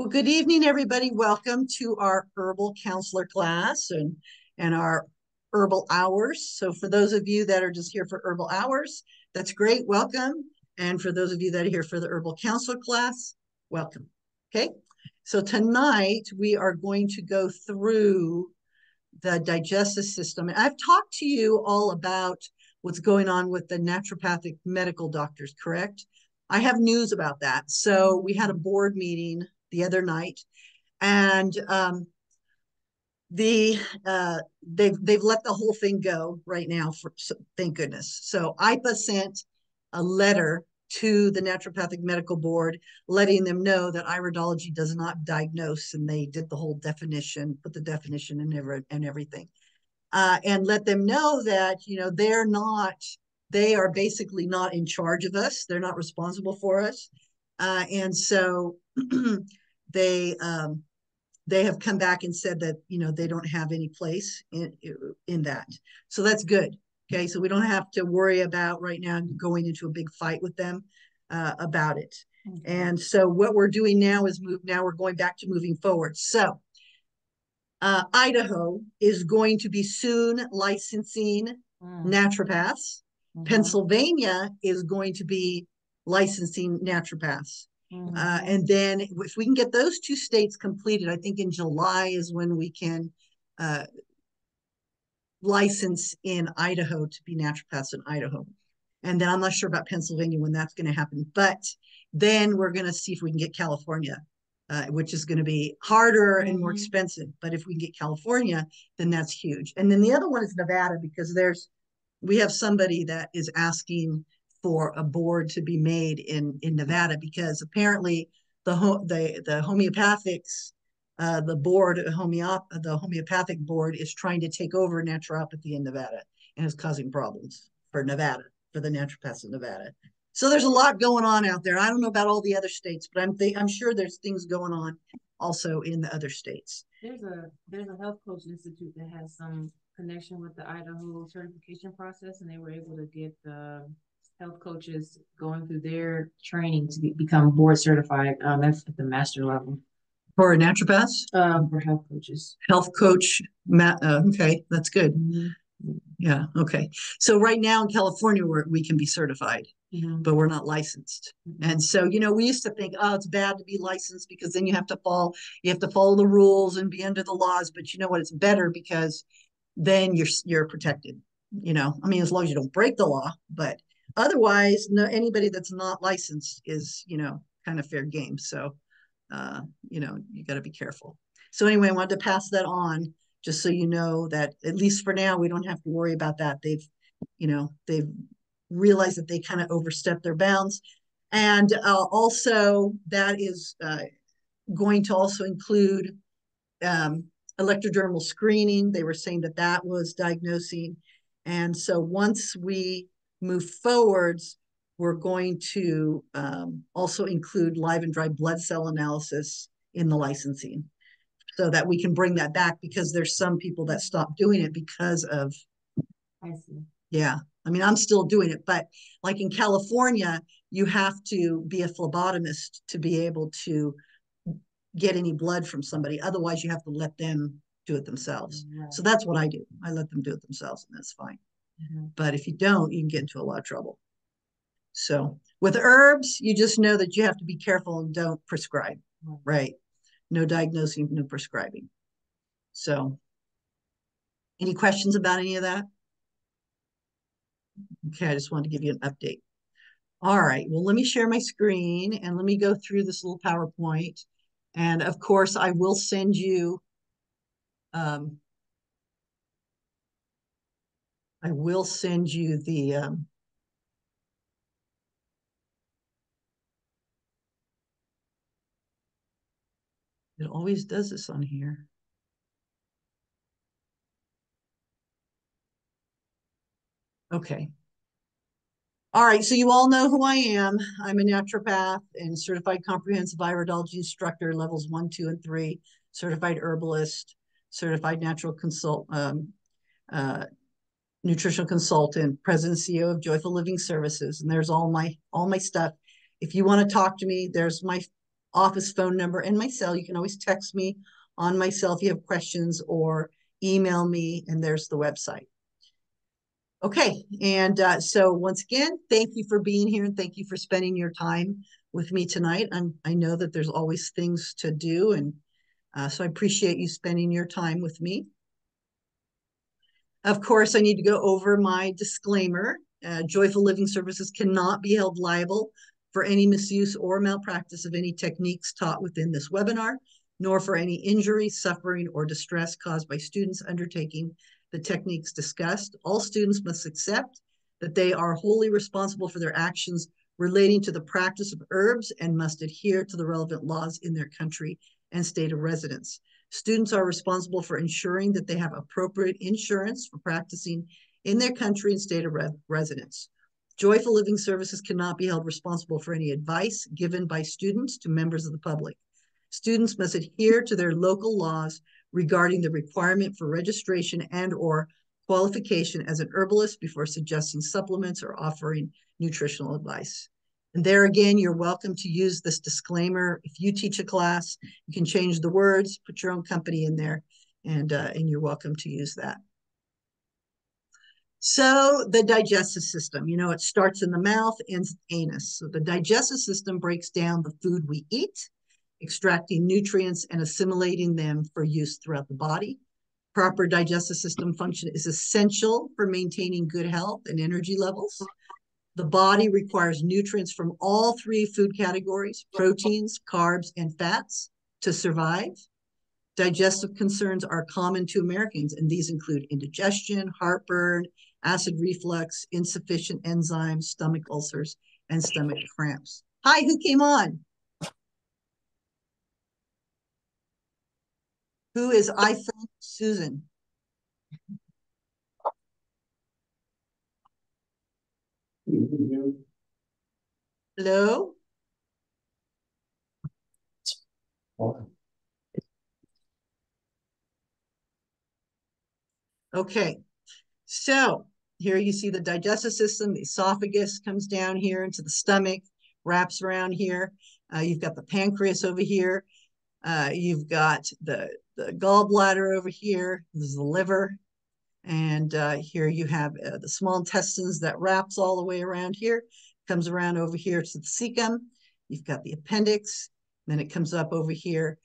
Well, good evening, everybody. Welcome to our herbal counselor class and our herbal hours. So for those of you that are just here for herbal hours, that's great. Welcome. And for those of you that are here for the herbal counselor class, welcome. Okay. So tonight we are going to go through the digestive system. And I've talked to you all about what's going on with the naturopathic medical doctors, correct? I have news about that. So we had a board meeting the other night, and they've let the whole thing go right now. Thank goodness. So IPA sent a letter to the Naturopathic Medical Board, letting them know that iridology does not diagnose, and they did the whole definition, put the definition and everything, and let them know that they are basically not in charge of us. They're not responsible for us, and so they have come back and said that they don't have any place in that. So that's good. Okay, so we don't have to worry about right now going into a big fight with them about it. Okay. And so what we're doing now is we're going back to moving forward. So Idaho is going to be soon licensing naturopaths. Pennsylvania is going to be licensing naturopaths. And then if we can get those two states completed, I think in July is when we can license in Idaho to be naturopaths in Idaho. And then I'm not sure about Pennsylvania when that's going to happen, but then we're going to see if we can get California, which is going to be harder and more expensive. But if we can get California, then that's huge. And then the other one is Nevada, because we have somebody that is asking for a board to be made in Nevada, because apparently the homeopathics, the homeopathic board is trying to take over naturopathy in Nevada and is causing problems for Nevada, for the naturopaths in Nevada. So there's a lot going on out there. I don't know about all the other states, but I'm sure there's things going on also in the other states. There's a health coach institute that has some connection with the Idaho certification process, and they were able to get the health coaches going through their training to become board certified. That's at the master level. For naturopaths? For health coaches. Health coach, okay, that's good. Yeah, okay. So right now in California, we can be certified, but we're not licensed. And so, we used to think, oh, it's bad to be licensed because then you have to follow the rules and be under the laws. But you know what? It's better because then you're protected. As long as you don't break the law, but otherwise, anybody that's not licensed is, kind of fair game. So, you got to be careful. So anyway, I wanted to pass that on just so you know that at least for now, we don't have to worry about that. They've realized that they kind of overstepped their bounds. And also that is going to also include electrodermal screening. They were saying that was diagnosing. And so once we move forwards, we're going to also include live and dry blood cell analysis in the licensing so that we can bring that back, because there's some people that stopped doing it because of, I see. Yeah. I'm still doing it, but like in California, you have to be a phlebotomist to be able to get any blood from somebody. Otherwise, you have to let them do it themselves. Right. So that's what I do. I let them do it themselves, and that's fine. But if you don't, you can get into a lot of trouble. So with herbs, you just know that you have to be careful and don't prescribe, right? No diagnosing, no prescribing. So any questions about any of that? Okay, I just wanted to give you an update. All right, well, let me share my screen and let me go through this little PowerPoint. And of course, I will send you, the, it always does this on here. Okay. All right, so you all know who I am. I'm a naturopath and certified comprehensive iridology instructor, levels 1, 2, and 3, certified herbalist, certified nutritional consultant, president and CEO of Joyful Living Services. And there's all my stuff. If you want to talk to me, there's my office phone number and my cell. You can always text me on my cell if you have questions, or email me, and there's the website. Okay, and so once again, thank you for being here, and thank you for spending your time with me tonight. I know that there's always things to do, and so I appreciate you spending your time with me. Of course, I need to go over my disclaimer. Joyful Living Services cannot be held liable for any misuse or malpractice of any techniques taught within this webinar, nor for any injury, suffering, or distress caused by students undertaking the techniques discussed. All students must accept that they are wholly responsible for their actions relating to the practice of herbs and must adhere to the relevant laws in their country and state of residence. Students are responsible for ensuring that they have appropriate insurance for practicing in their country and state of residence. Joyful Living Services cannot be held responsible for any advice given by students to members of the public. Students must adhere to their local laws regarding the requirement for registration and/or qualification as an herbalist before suggesting supplements or offering nutritional advice. And there again, you're welcome to use this disclaimer. If you teach a class, you can change the words, put your own company in there, and you're welcome to use that. So the digestive system, you know, it starts in the mouth, ends in the anus. So the digestive system breaks down the food we eat, extracting nutrients and assimilating them for use throughout the body. Proper digestive system function is essential for maintaining good health and energy levels. The body requires nutrients from all three food categories, proteins, carbs, and fats, to survive. Digestive concerns are common to Americans, and these include indigestion, heartburn, acid reflux, insufficient enzymes, stomach ulcers, and stomach cramps. Hi, who came on? Who is I Friend Susan? Hello? Okay, so here you see the digestive system. The esophagus comes down here into the stomach, wraps around here. You've got the pancreas over here. You've got the gallbladder over here. This is the liver. And here you have the small intestines that wraps all the way around here, comes around over here to the cecum. You've got the appendix. Then it comes up over here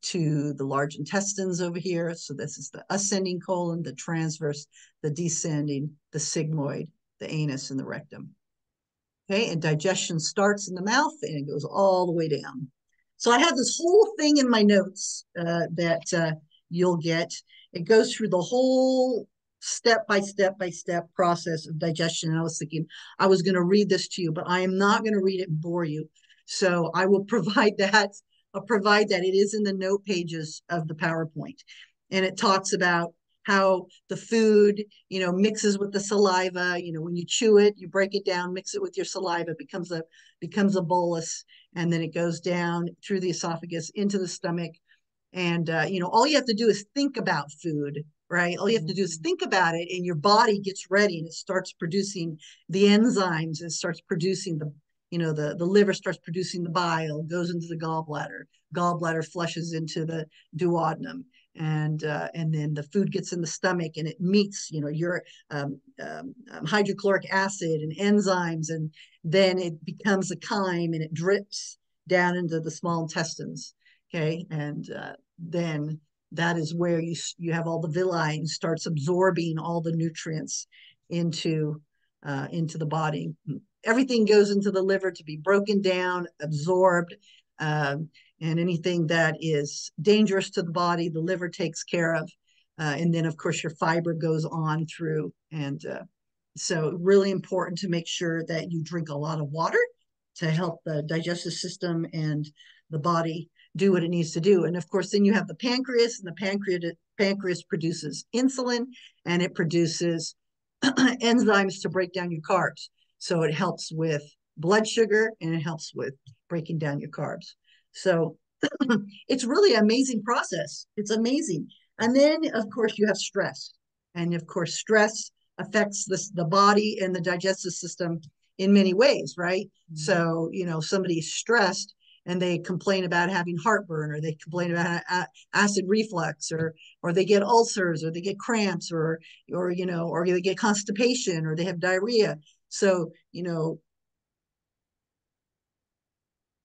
to the large intestines over here. So this is the ascending colon, the transverse, the descending, the sigmoid, the anus, and the rectum. Okay, and digestion starts in the mouth and it goes all the way down. So I have this whole thing in my notes that you'll get. It goes through the whole step by step process of digestion. And I was thinking I was going to read this to you, but I am not going to read it and bore you. So I will provide that. I'll provide that. It is in the note pages of the PowerPoint. And it talks about how the food, you know, mixes with the saliva. You know, when you chew it, you break it down, mix it with your saliva, it becomes a bolus, and then it goes down through the esophagus into the stomach. And you know, all you have to do is think about food, right? All you have to do is think about it, and your body gets ready, and it starts producing the enzymes. It starts producing the, you know, the liver starts producing the bile, goes into the gallbladder. Gallbladder flushes into the duodenum, and then the food gets in the stomach, and it meets, you know, your hydrochloric acid and enzymes, and then it becomes a chyme, and it drips down into the small intestines. Okay, and then that is where you have all the villi and starts absorbing all the nutrients into the body. Everything goes into the liver to be broken down, absorbed, and anything that is dangerous to the body, the liver takes care of. And then, of course, your fiber goes on through. And so really important to make sure that you drink a lot of water to help the digestive system and the body do what it needs to do. And of course, then you have the pancreas, and the pancreas produces insulin, and it produces enzymes to break down your carbs. So it helps with blood sugar, and it helps with breaking down your carbs. So it's really an amazing process. It's amazing. And then, of course, you have stress. And of course, stress affects the body and the digestive system in many ways, right? Mm-hmm. So, you know, somebody's stressed, and they complain about having heartburn, or they complain about acid reflux, or they get ulcers, or they get cramps, or or they get constipation, or they have diarrhea. So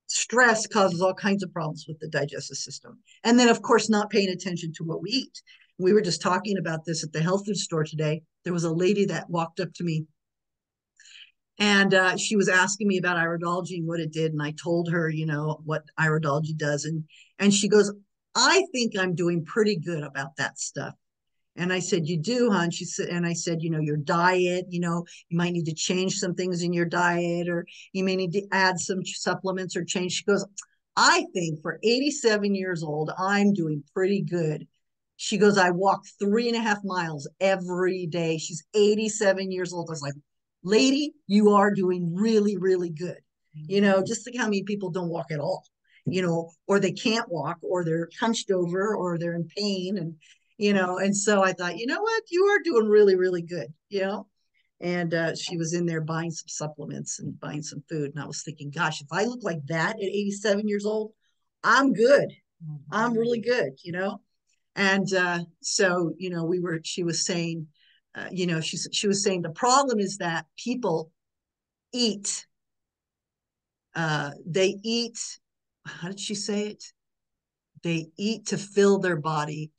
stress causes all kinds of problems with the digestive system. And then, of course, not paying attention to what we eat. We were just talking about this at the health food store today. There was a lady that walked up to me, and she was asking me about iridology and what it did. And I told her, what iridology does. And she goes, I think I'm doing pretty good about that stuff. And I said, you do, huh? And she said, and I said, your diet, you might need to change some things in your diet, or you may need to add some supplements or change. She goes, I think for 87 years old, I'm doing pretty good. She goes, I walk 3.5 miles every day. She's 87 years old. I was like, lady, you are doing really, really good. Just think how many people don't walk at all, or they can't walk, or they're hunched over, or they're in pain. And so I thought, you know what, you are doing really, really good. And she was in there buying some supplements and buying some food. And I was thinking, gosh, if I look like that at 87 years old, I'm good. I'm really good. And so, she was saying, she was saying the problem is that people eat, they eat, how did she say it? They eat to fill their body.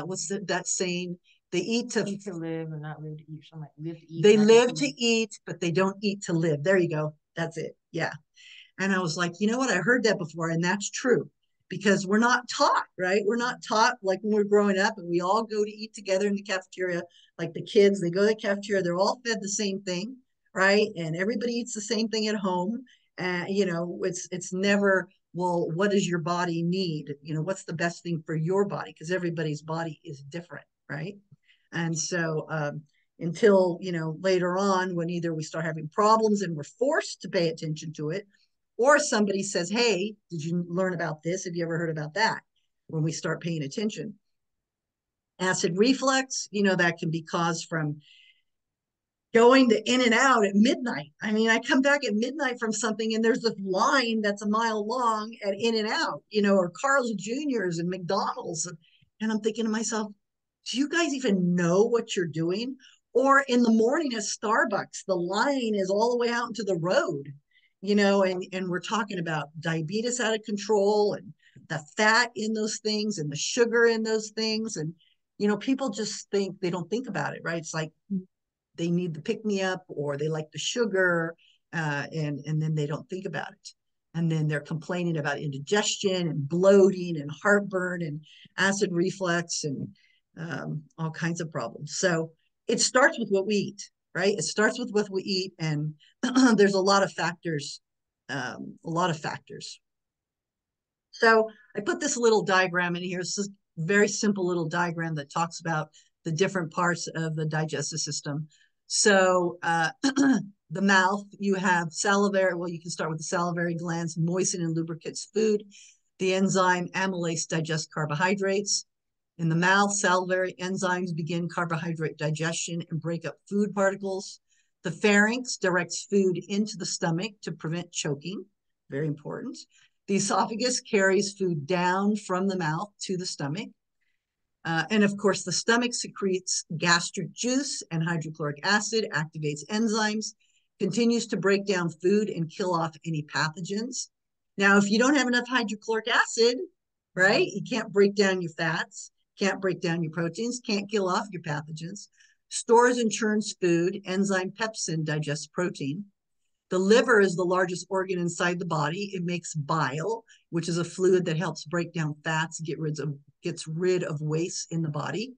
What's that saying? They eat to live and not live to eat. Something like live to eat. They live to eat, but they don't eat to live. There you go. That's it. Yeah. And I was like, you know what? I heard that before, and that's true, because we're not taught, right? We're not taught, like when we're growing up and we all go to eat together in the cafeteria, like the kids, they go to the cafeteria, they're all fed the same thing, right? And everybody eats the same thing at home. And it's never, well, what does your body need? What's the best thing for your body? Because everybody's body is different, right? And so until later on, when either we start having problems and we're forced to pay attention to it, or somebody says, hey, did you learn about this? Have you ever heard about that? When we start paying attention. Acid reflux, that can be caused from going to in and out at midnight. I mean, I come back at midnight from something and there's this line that's a mile long at in and out, or Carl's Jr.'s and McDonald's. And I'm thinking to myself, do you guys even know what you're doing? Or in the morning at Starbucks, the line is all the way out into the road, and we're talking about diabetes out of control, and the fat in those things and the sugar in those things. And, people just think, they don't think about it, right? It's like they need the pick me up, or they like the sugar, and then they don't think about it. And then they're complaining about indigestion and bloating and heartburn and acid reflux and all kinds of problems. So it starts with what we eat, right? It starts with what we eat, and there's a lot of factors, So I put this little diagram in here. It's a very simple little diagram that talks about the different parts of the digestive system. So the mouth, you have salivary. Well, you can start with the salivary glands, moisten and lubricates food. The enzyme amylase digests carbohydrates. In the mouth, salivary enzymes begin carbohydrate digestion and break up food particles. The pharynx directs food into the stomach to prevent choking. Very important. The esophagus carries food down from the mouth to the stomach. And of course, the stomach secretes gastric juice and hydrochloric acid, activates enzymes, continues to break down food and kill off any pathogens. Now, if you don't have enough hydrochloric acid, right, you can't break down your fats, can't break down your proteins, can't kill off your pathogens. Stores and churns food. Enzyme pepsin digests protein. The liver is the largest organ inside the body. It makes bile, which is a fluid that helps break down fats, gets rid of waste in the body,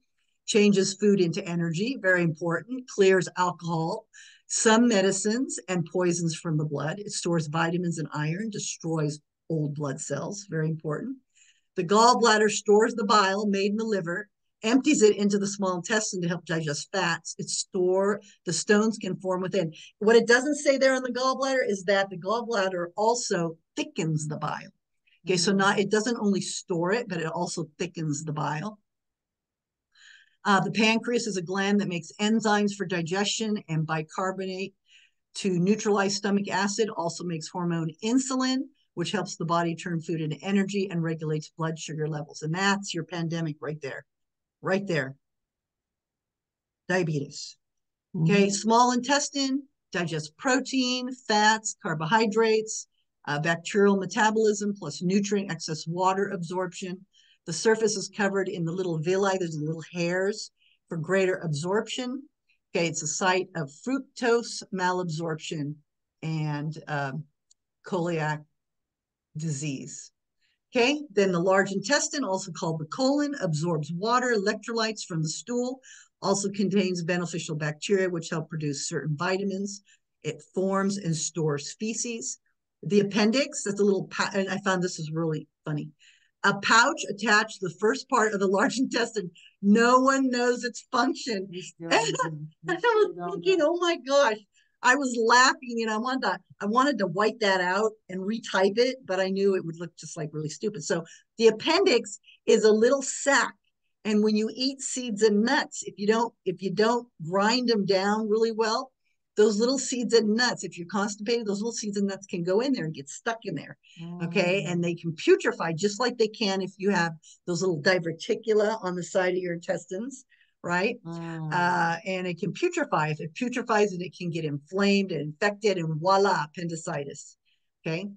changes food into energy, very important, clears alcohol, some medicines and poisons from the blood. It stores vitamins and iron, destroys old blood cells, very important. The gallbladder stores the bile made in the liver, empties it into the small intestine to help digest fats. The stones can form within. What it doesn't say there in the gallbladder is that the gallbladder also thickens the bile. Okay, so it doesn't only store it, but it also thickens the bile. The pancreas is a gland that makes enzymes for digestion and bicarbonate to neutralize stomach acid, also makes hormone insulin, which helps the body turn food into energy and regulates blood sugar levels. And that's your pandemic right there, right there. Diabetes. Okay, small intestine digests protein, fats, carbohydrates, bacterial metabolism, plus nutrient, excess water absorption. The surface is covered in the little villi, there's the little hairs for greater absorption. Okay, it's a site of fructose malabsorption and celiac disease. Okay, then the large intestine, also called the colon, absorbs water, electrolytes from the stool, also contains beneficial bacteria, which help produce certain vitamins. It forms and stores feces. The appendix, that's a little, and I found this is really funny. A pouch attached to the first part of the large intestine. No one knows its function. And I was thinking, oh my gosh, I was laughing, and I wanted to wipe that out and retype it, but I knew it would look just like really stupid. So the appendix is a little sac. And when you eat seeds and nuts, if you don't grind them down really well, those little seeds and nuts, if you're constipated, those little seeds and nuts can go in there and get stuck in there. Okay. And they can putrefy just like they can if you have those little diverticula on the side of your intestines, right? And it can putrefy. If it putrefies, it can get inflamed and infected, and voila, appendicitis. Okay.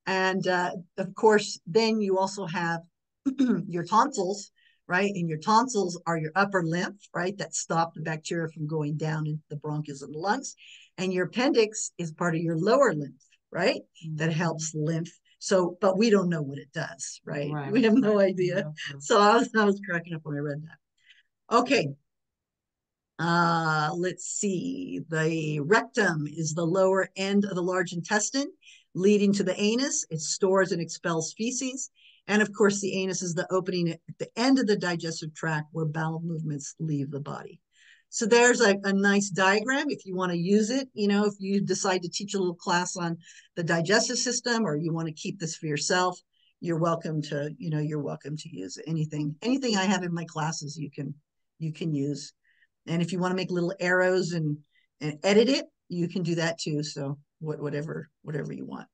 And of course, then you also have your tonsils, right? And your tonsils are your upper lymph, right? That stop the bacteria from going down into the bronchioles and the lungs. And your appendix is part of your lower lymph, right? That helps lymph. So, but we don't know what it does, right? We have no idea. So I was cracking up when I read that. Okay. Let's see. The rectum is the lower end of the large intestine, leading to the anus. It stores and expels feces. And of course, the anus is the opening at the end of the digestive tract where bowel movements leave the body. So there's a nice diagram if you want to use it. If you decide to teach a little class on the digestive system, or you want to keep this for yourself, you're welcome to use anything I have in my classes. You can use. And if you want to make little arrows and edit it, you can do that too. So whatever you want.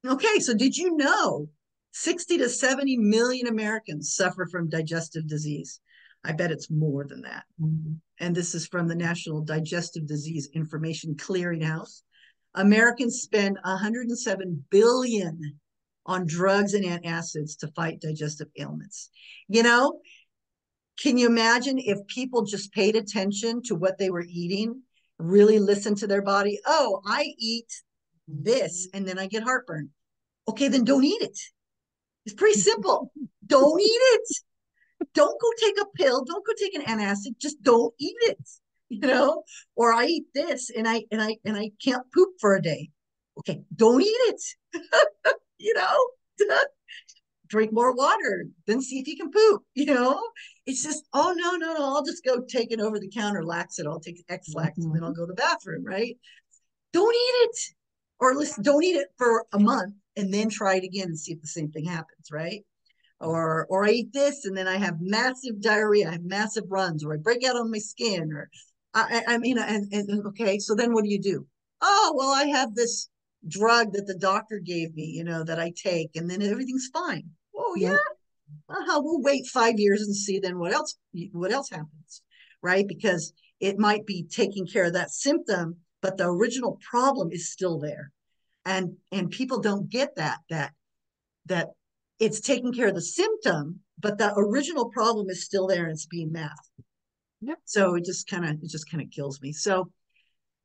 Okay, so did you know 60 to 70 million Americans suffer from digestive disease? I bet it's more than that. And this is from the National Digestive Disease Information Clearinghouse. Americans spend 107 billion on drugs and antacids to fight digestive ailments. Can you imagine if people just paid attention to what they were eating, really listened to their body? Oh, I eat this and then I get heartburn. Okay, then don't eat it. It's pretty simple. Don't eat it. Don't go take a pill. Don't go take an antacid. Just don't eat it. Or I eat this and I can't poop for a day. Okay, don't eat it. Drink more water, then see if you can poop. It's just, oh no, I'll just go take an over-the-counter laxative. I'll take X-Lax and then I'll go to the bathroom, right? Don't eat it. Or listen, don't eat it for a month and then try it again and see if the same thing happens, right? Or I eat this and then I have massive diarrhea, I have massive runs, or I break out on my skin, or okay, so then what do? Oh, well, I have this drug that the doctor gave me, that I take, and then everything's fine. Oh yeah. We'll wait 5 years and see then what else happens, right? Because it might be taking care of that symptom, but the original problem is still there. And people don't get that it's taking care of the symptom, but the original problem is still there and it's being masked. Yep. So it just kind of kills me. So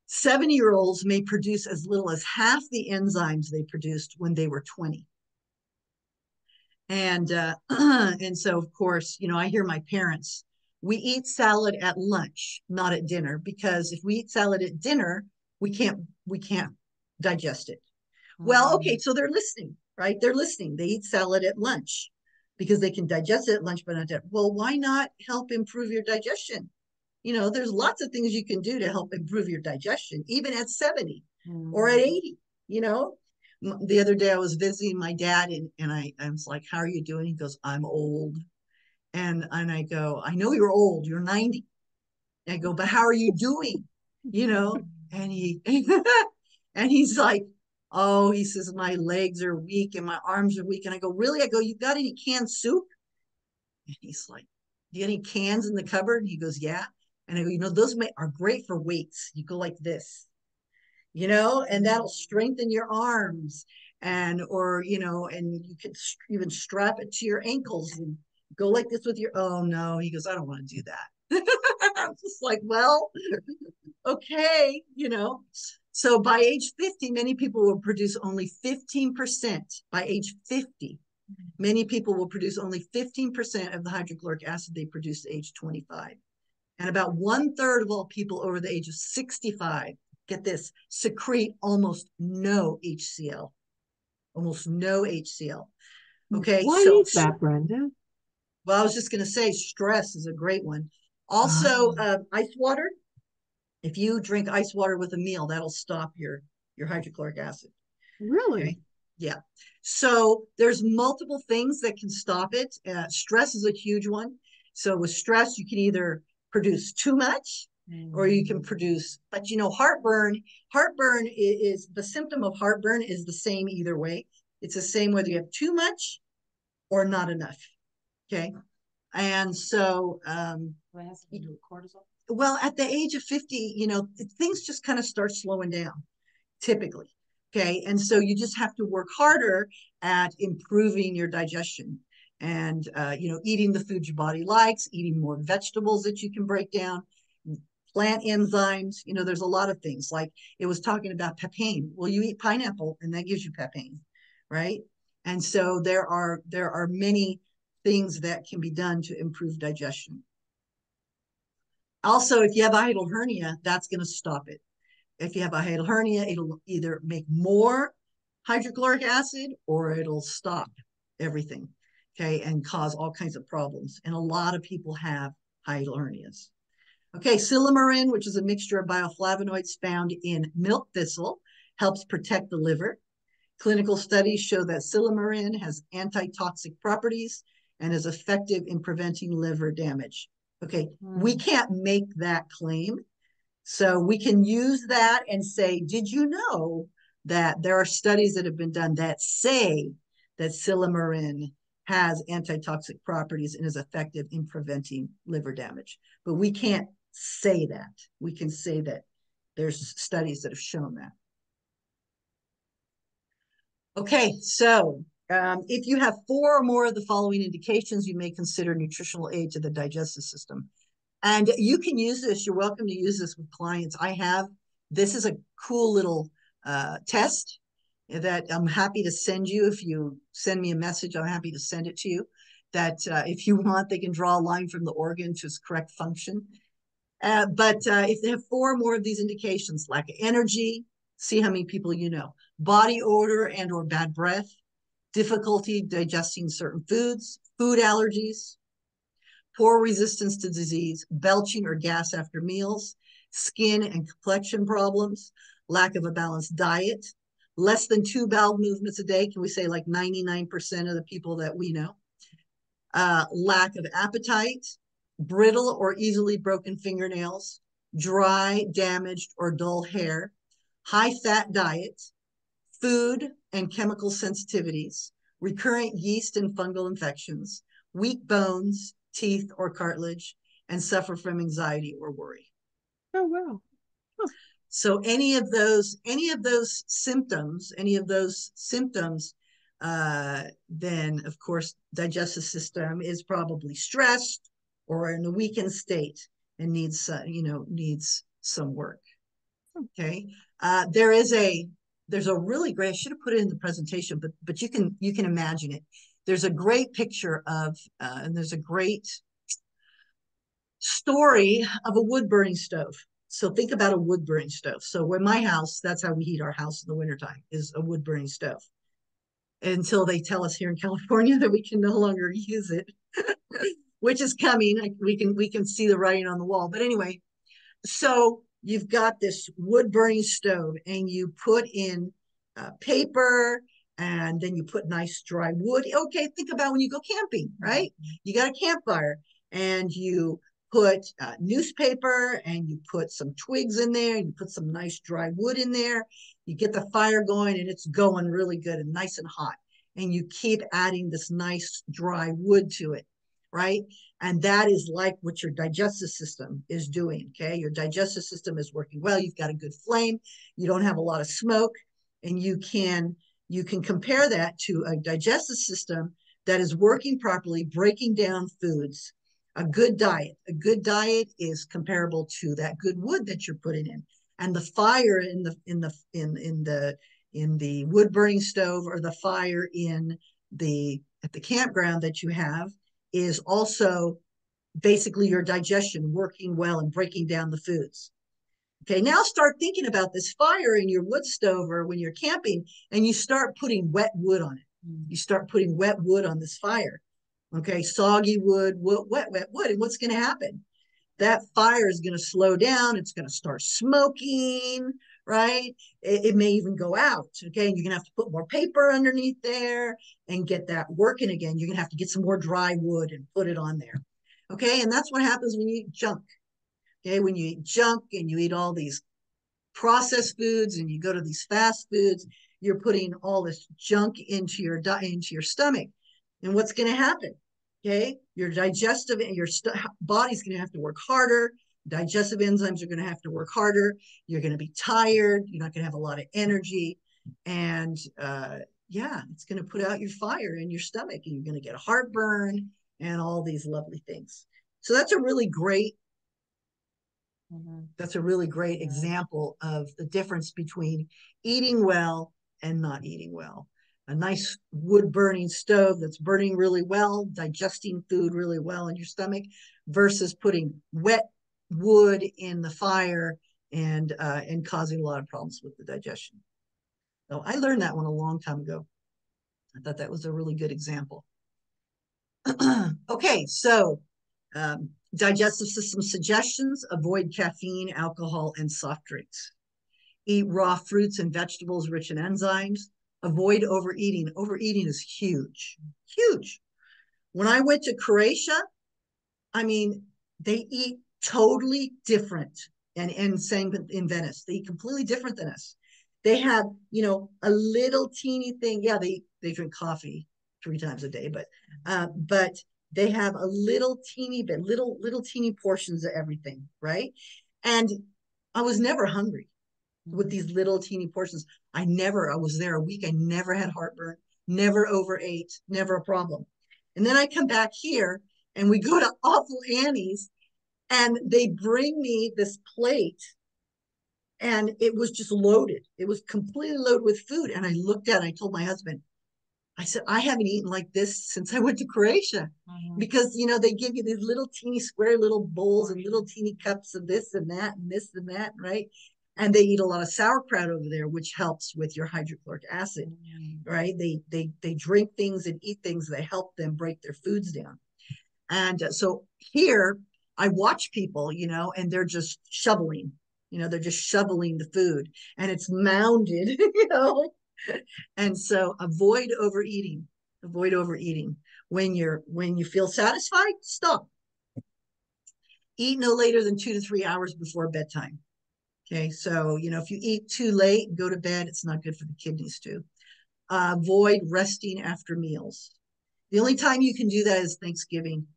70-year-olds may produce as little as half the enzymes they produced when they were 20. And so, of course, I hear my parents, we eat salad at lunch, not at dinner, because if we eat salad at dinner, we can't digest it. Well, okay, so they're listening, right? They're listening. They eat salad at lunch because they can digest it at lunch, but not at dinner. Well, why not help improve your digestion? There's lots of things you can do to help improve your digestion, even at 70 or at 80. The other day I was visiting my dad and I was like, how are you doing? He goes, I'm old. And I go, I know you're old. You're 90. And I go, but how are you doing? And he and he's like, Oh, he says, my legs are weak and my arms are weak. And I go, really? I go, you got any canned soup? And he's like, you got any cans in the cupboard? He goes, yeah. And I go, those are great for weights. You go like this, and that'll strengthen your arms, and or and you could even strap it to your ankles and go like this with your. Oh no, he goes, I don't want to do that. I'm just like, well, okay. So by age 50, many people will produce only 15%. By age 50, many people will produce only 15% of the hydrochloric acid they produced at age 25. And about 1/3 of all people over the age of 65, get this, secrete almost no HCl. Almost no HCl. Okay, Why so, is that, Brenda? well, I was just going to say stress is a great one. Ah, Also, ice water. If you drink ice water with a meal, that'll stop your hydrochloric acid. really? Okay. Yeah. So there's multiple things that can stop it. Stress is a huge one. So with stress, you can either produce too much or you can produce, but heartburn is the symptom of heartburn is the same either way. It's the same whether you have too much or not enough. Okay. And so, What has to do with cortisol? well, at the age of 50, things just kind of start slowing down typically. Okay. And so you just have to work harder at improving your digestion and, eating the food your body likes, eating more vegetables that you can break down, plant enzymes. There's a lot of things like it was talking about papain. Well, you eat pineapple and that gives you papain, right? And so there are many things that can be done to improve digestion. Also, if you have a hiatal hernia, that's going to stop it. If you have a hiatal hernia, it'll either make more hydrochloric acid or it'll stop everything, okay, and cause all kinds of problems. And a lot of people have hiatal hernias. Okay, silymarin, which is a mixture of bioflavonoids found in milk thistle, helps protect the liver. Clinical studies show that silymarin has antitoxic properties and is effective in preventing liver damage. Okay, we can't make that claim. So we can use that and say, did you know that there are studies that have been done that say that silymarin has antitoxic properties and is effective in preventing liver damage? But we can't say that. We can say that there's studies that have shown that. Okay, so if you have 4 or more of the following indications, you may consider nutritional aid to the digestive system. And you can use this. You're welcome to use this with clients. This is a cool little test that I'm happy to send you. If you send me a message, I'm happy to send it to you. That if you want, they can draw a line from the organ to its correct function. But if they have 4 or more of these indications, lack of energy, see how many people you know, body odor and or bad breath, difficulty digesting certain foods, food allergies, poor resistance to disease, belching or gas after meals, skin and complexion problems, lack of a balanced diet, less than 2 bowel movements a day. Can we say like 99% of the people that we know? Lack of appetite, brittle or easily broken fingernails, dry, damaged, or dull hair, high fat diet, food and chemical sensitivities, recurrent yeast and fungal infections, weak bones, teeth, or cartilage, and suffer from anxiety or worry. Oh, wow. Huh. So any of those symptoms, then of course, digestive system is probably stressed or in a weakened state and needs some work. Okay, there's a really great. I should have put it in the presentation, but you can imagine it. There's a great picture of, and there's a great story of a wood burning stove. So think about a wood burning stove. So in my house, that's how we heat our house in the wintertime, is a wood burning stove. Until they tell us here in California that we can no longer use it, which is coming. We can see the writing on the wall. But anyway, so you've got this wood burning stove and you put in paper and then you put nice dry wood. Okay, think about when you go camping, right? You got a campfire and you put newspaper and you put some twigs in there and you put some nice dry wood in there. You get the fire going and it's going really good and nice and hot. And you keep adding this nice dry wood to it, right? And that is like what your digestive system is doing, okay? Your digestive system is working well. You've got a good flame. You don't have a lot of smoke. And you can compare that to a digestive system that is working properly, breaking down foods. A good diet is comparable to that good wood that you're putting in. And the fire in the wood burning stove, or the fire at the campground that you have, is also basically your digestion working well and breaking down the foods. Okay, now start thinking about this fire in your wood stove or when you're camping, and you start putting wet wood on it. You start putting wet wood on this fire. Okay, soggy wood, wet wood. And what's going to happen? That fire is going to slow down. It's going to start smoking, right? It may even go out. Okay, and you're going to have to put more paper underneath there and get that working again. You're going to have to get some more dry wood and put it on there. Okay, and that's what happens when you eat junk. Okay, when you eat junk and you eat all these processed foods and you go to these fast foods, you're putting all this junk into your stomach. And what's going to happen? Okay, your digestive and your body's going to have to work harder. Digestive enzymes are going to have to work harder. You're going to be tired. You're not going to have a lot of energy. And yeah, it's going to put out your fire in your stomach, and you're going to get heartburn and all these lovely things. So that's a really great example of the difference between eating well and not eating well. A nice wood burning stove that's burning really well, digesting food really well in your stomach, versus putting wet wood in the fire and causing a lot of problems with the digestion. So I learned that one a long time ago. I thought that was a really good example. Okay, so digestive system suggestions: avoid caffeine, alcohol, and soft drinks. Eat raw fruits and vegetables rich in enzymes. Avoid overeating. Overeating is huge, huge. When I went to Croatia, I mean, they eat totally different. And same in Venice, they eat completely different than us. They have, a little teeny thing. Yeah, they drink coffee 3 times a day, but they have a little teeny bit, little teeny portions of everything, right? And I was never hungry with these little teeny portions. I was there a week. I never had heartburn, never overate, never a problem. And then I come back here and we go to Awful Annie's and they bring me this plate and it was just loaded. It was completely loaded with food. And I looked at it, I told my husband, I said, I haven't eaten like this since I went to Croatia. Because, they give you these little teeny square little bowls and little teeny cups of this and that and this and that, right? And they eat a lot of sauerkraut over there, which helps with your hydrochloric acid, right? They drink things and eat things that help them break their foods down. And so here I watch people, and they're just shoveling, they're just shoveling the food and it's mounded, And so avoid overeating. Avoid overeating. When you feel satisfied, stop. Eat no later than 2 to 3 hours before bedtime. Okay, so if you eat too late, go to bed. It's not good for the kidneys too. Avoid resting after meals. The only time you can do that is Thanksgiving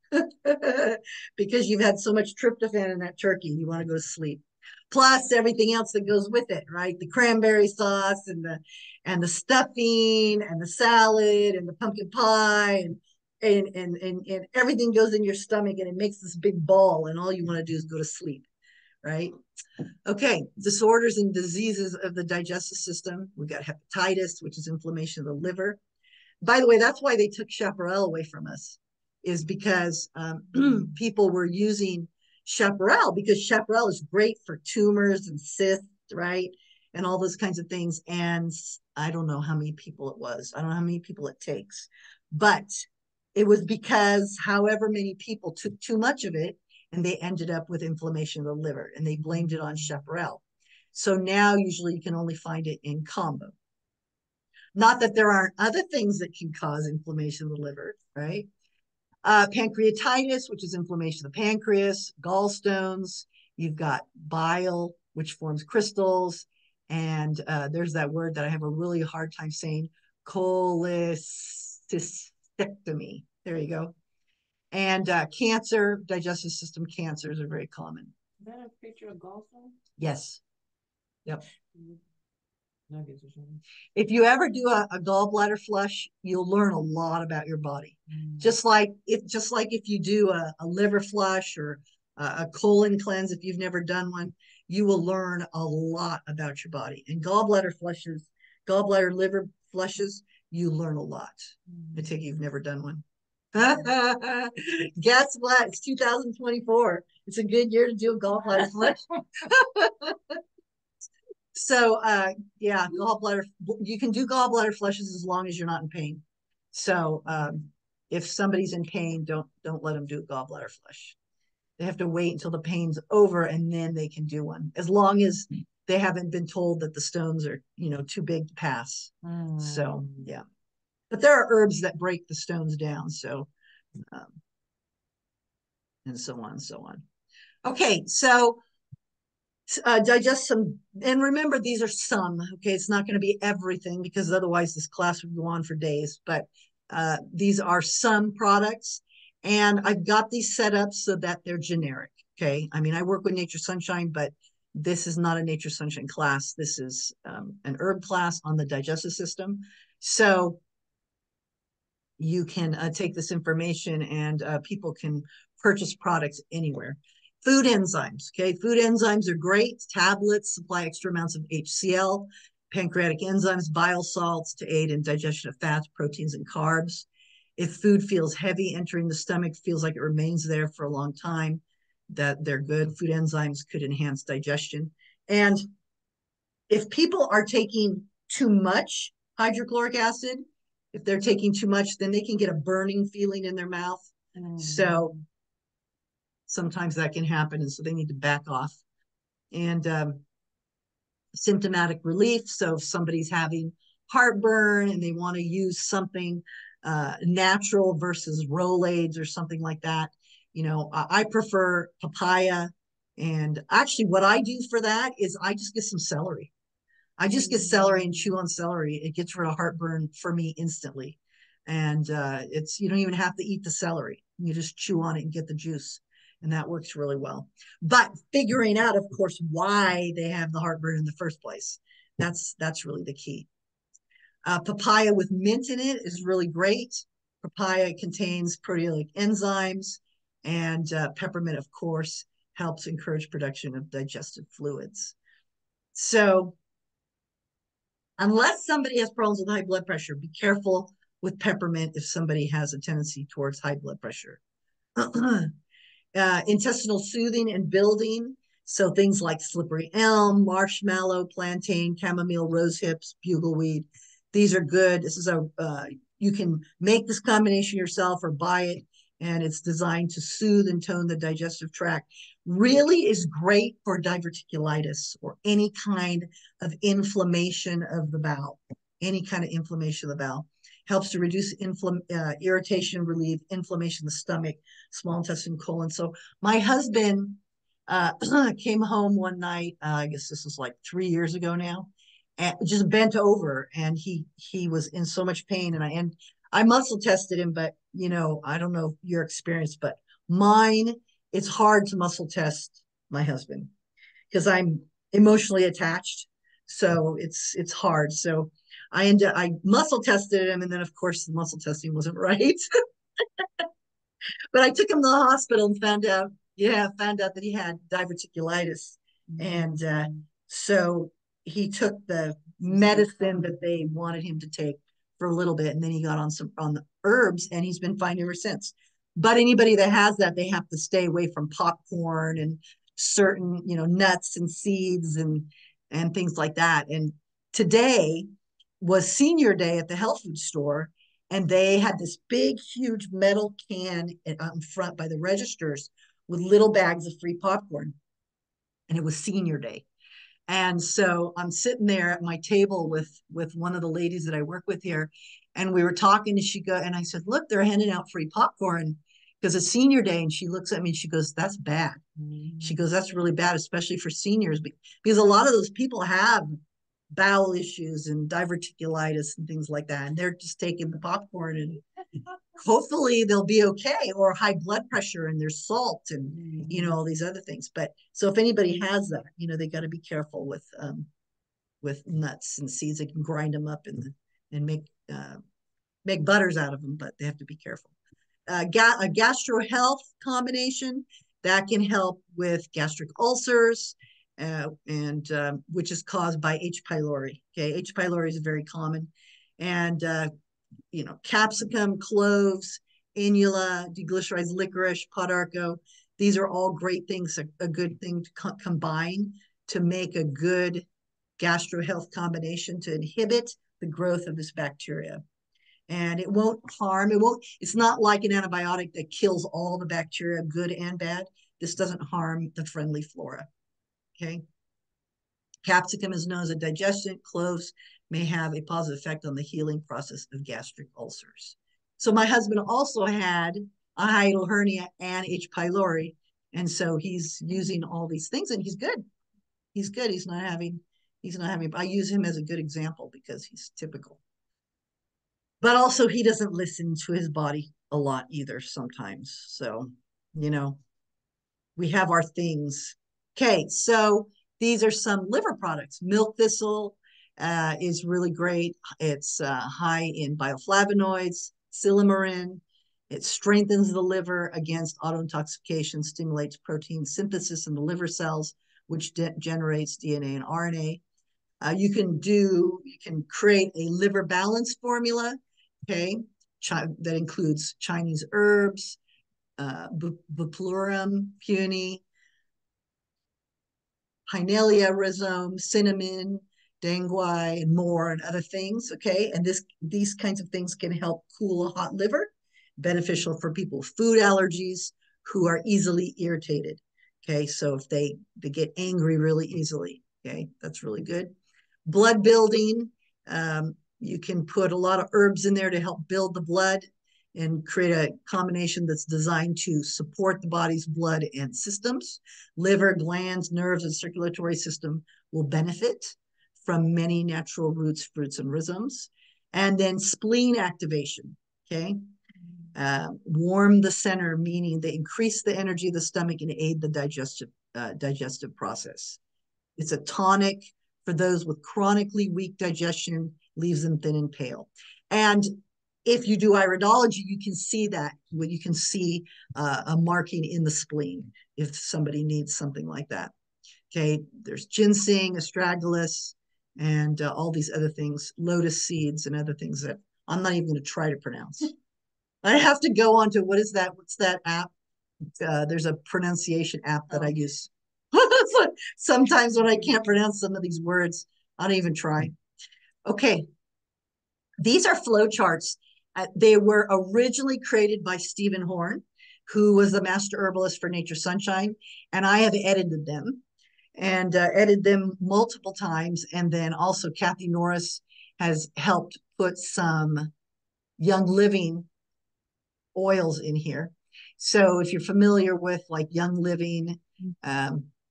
because you've had so much tryptophan in that turkey. You want to go to sleep. Plus everything else that goes with it, right? The cranberry sauce and the stuffing and the salad and the pumpkin pie and everything goes in your stomach and it makes this big ball and all you want to do is go to sleep, right? Okay, disorders and diseases of the digestive system. We've got hepatitis, which is inflammation of the liver. By the way, that's why they took chaparral away from us, is because people were using chaparral because chaparral is great for tumors and cysts, right? And all those kinds of things. And I don't know how many people it was. I don't know how many people it takes. But it was because however many people took too much of it, and they ended up with inflammation of the liver, and they blamed it on chaparral. So now usually you can only find it in combo. Not that there aren't other things that can cause inflammation of the liver, right? Pancreatitis, which is inflammation of the pancreas, gallstones. You've got bile, which forms crystals, And there's that word that I have a really hard time saying, cholecystectomy. There you go. And cancer, digestive system cancers are very common. Is that a picture of gallstone? Yes. Yep. Nuggets or something. If you ever do a gallbladder flush, you'll learn a lot about your body. Just like if you do a liver flush or a colon cleanse, if you've never done one, you will learn a lot about your body. And gallbladder liver flushes, you learn a lot. I take it you've never done one. Guess what? It's 2024. It's a good year to do a gallbladder flush. So yeah, you can do gallbladder flushes as long as you're not in pain. So if somebody's in pain, don't let them do a gallbladder flush. They have to wait until the pain's over and then they can do one, as long as they haven't been told that the stones are, too big to pass. So yeah, but there are herbs that break the stones down. So and so on and so on. Okay, so digest some, and remember, these are some. Okay, it's not going to be everything, because otherwise this class would go on for days, but these are some products, and I've got these set up so that they're generic. Okay, I mean, I work with Nature Sunshine, but this is not a Nature Sunshine class. This is an herb class on the digestive system. So you can take this information, and people can purchase products anywhere. Food enzymes, okay? Food enzymes are great. Tablets supply extra amounts of HCl, pancreatic enzymes, bile salts to aid in digestion of fats, proteins, and carbs. If food feels heavy entering the stomach, feels like it remains there for a long time, that they're good. Food enzymes could enhance digestion. And if people are taking too much hydrochloric acid, if they're taking too much, then they can get a burning feeling in their mouth. So sometimes that can happen, and so they need to back off. And symptomatic relief. So if somebody's having heartburn and they want to use something natural versus Rolaids or something like that, I prefer papaya. And actually, what I do for that is I just get some celery. I just get celery and chew on celery. It gets rid of heartburn for me instantly. And you don't even have to eat the celery. You just chew on it and get the juice. And that works really well. But figuring out, of course, why they have the heartburn in the first place, that's really the key. Papaya with mint in it is really great. Papaya contains proteolytic enzymes, and peppermint, of course, helps encourage production of digestive fluids. So unless somebody has problems with high blood pressure, be careful with peppermint if somebody has a tendency towards high blood pressure. Intestinal soothing and building. So things like slippery elm, marshmallow, plantain, chamomile, rose hips, bugleweed. These are good. This is you can make this combination yourself or buy it, and it's designed to soothe and tone the digestive tract. Really is great for diverticulitis or any kind of inflammation of the bowel. Any kind of inflammation of the bowel. Helps to reduce irritation, relieve inflammation of the stomach, small intestine, colon. So my husband came home one night, I guess this was like 3 years ago now, and just bent over, and he was in so much pain, and I muscle tested him, but I don't know your experience, but mine, it's hard to muscle test my husband because I'm emotionally attached. So it's hard. So I muscle tested him, and then of course the muscle testing wasn't right. But I took him to the hospital and found out that he had diverticulitis. And so he took the medicine that they wanted him to take for a little bit, and then he got on the herbs, and he's been fine ever since. But anybody that has that, they have to stay away from popcorn and certain, nuts and seeds and things like that. And today was senior day at the health food store, and they had this big, huge metal can out in front by the registers with little bags of free popcorn. And it was senior day. And so I'm sitting there at my table with one of the ladies that I work with here, and we were talking, and I said, look, they're handing out free popcorn because it's senior day. And she looks at me and she goes, that's bad. She goes, that's really bad, especially for seniors, because a lot of those people have bowel issues and diverticulitis and things like that. And they're just taking the popcorn and hopefully they'll be okay, or high blood pressure and there's salt and, you know, all these other things. But so if anybody has that, you know, they got to be careful with nuts and seeds. They can grind them up and make butters out of them, but they have to be careful. A gastro health combination that can help with gastric ulcers, and which is caused by H. pylori. Okay, H. pylori is very common, and you know, capsicum, cloves, inula, deglycerized licorice, podarco. These are all great things. A good thing to combine to make a good gastro health combination to inhibit the growth of this bacteria. And it won't harm, it's not like an antibiotic that kills all the bacteria, good and bad. This doesn't harm the friendly flora. Okay. Capsicum is known as a digestant. Cloves may have a positive effect on the healing process of gastric ulcers. So my husband also had a hiatal hernia and H. pylori. And so he's using all these things and he's good. He's good. He's not having, I use him as a good example because he's typical. But also he doesn't listen to his body a lot either sometimes. So, you know, we have our things. Okay, so these are some liver products. Milk thistle is really great. It's high in bioflavonoids, silymarin. It strengthens the liver against autointoxication, stimulates protein synthesis in the liver cells, which generates DNA and RNA. You can create a liver balance formula, okay, that includes Chinese herbs, Buplurum, peony, Pinelia rhizome, cinnamon, dengue, and more, and other things, okay? And these kinds of things can help cool a hot liver, beneficial for people with food allergies who are easily irritated, okay? So if they get angry really easily, okay? That's really good. Blood building, you can put a lot of herbs in there to help build the blood and create a combination that's designed to support the body's blood and systems. Liver, glands, nerves, and circulatory system will benefit from many natural roots, fruits, and rhizomes. And then spleen activation, okay? Warm the center, meaning they increase the energy of the stomach and aid the digestive process. It's a tonic for those with chronically weak digestion, leaves them thin and pale. And if you do iridology, you can see that. You can see a marking in the spleen if somebody needs something like that. Okay, there's ginseng, astragalus, and all these other things, lotus seeds and other things that I'm not even going to try to pronounce. I have to go on to, what's that app? There's a pronunciation app that I use. Sometimes when I can't pronounce some of these words, I don't even try. Okay, these are flow charts. They were originally created by Stephen Horn, who was the master herbalist for Nature Sunshine, and I have edited them multiple times. And then also Kathy Norris has helped put some Young Living oils in here. So if you're familiar with like Young Living,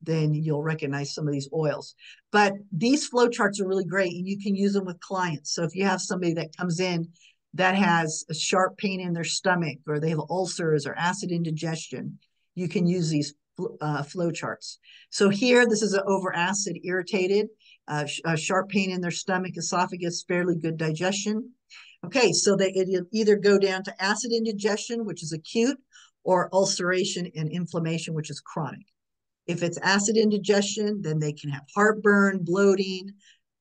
then you'll recognize some of these oils. But these flow charts are really great, and you can use them with clients. So if you have somebody that comes in that has a sharp pain in their stomach, or they have ulcers or acid indigestion, you can use these flow charts. So here, this is an over acid, irritated, sharp pain in their stomach, esophagus, fairly good digestion. Okay, so they either go down to acid indigestion, which is acute, or ulceration and inflammation, which is chronic. If it's acid indigestion, then they can have heartburn, bloating.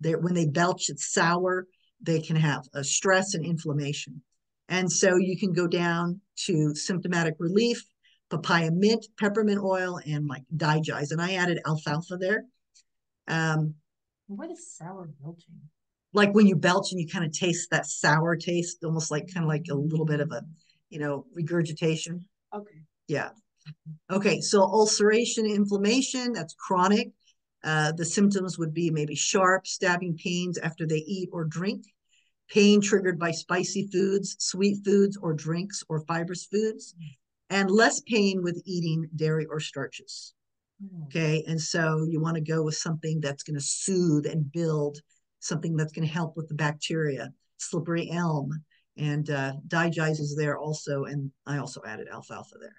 When they belch, it's sour. They can have a stress and inflammation. And so you can go down to symptomatic relief, papaya mint, peppermint oil, and like digize. And I added alfalfa there. What is sour belching? Like when you belch and you kind of taste that sour taste, almost like kind of like a little bit of a, regurgitation. Okay. Yeah. Okay, so ulceration, inflammation, that's chronic. The symptoms would be maybe sharp, stabbing pains after they eat or drink, pain triggered by spicy foods, sweet foods, or drinks, or fibrous foods, and less pain with eating dairy or starches. Okay, and so you want to go with something that's going to soothe and build something that's going to help with the bacteria. Slippery elm and digest is there also. And I also added alfalfa there.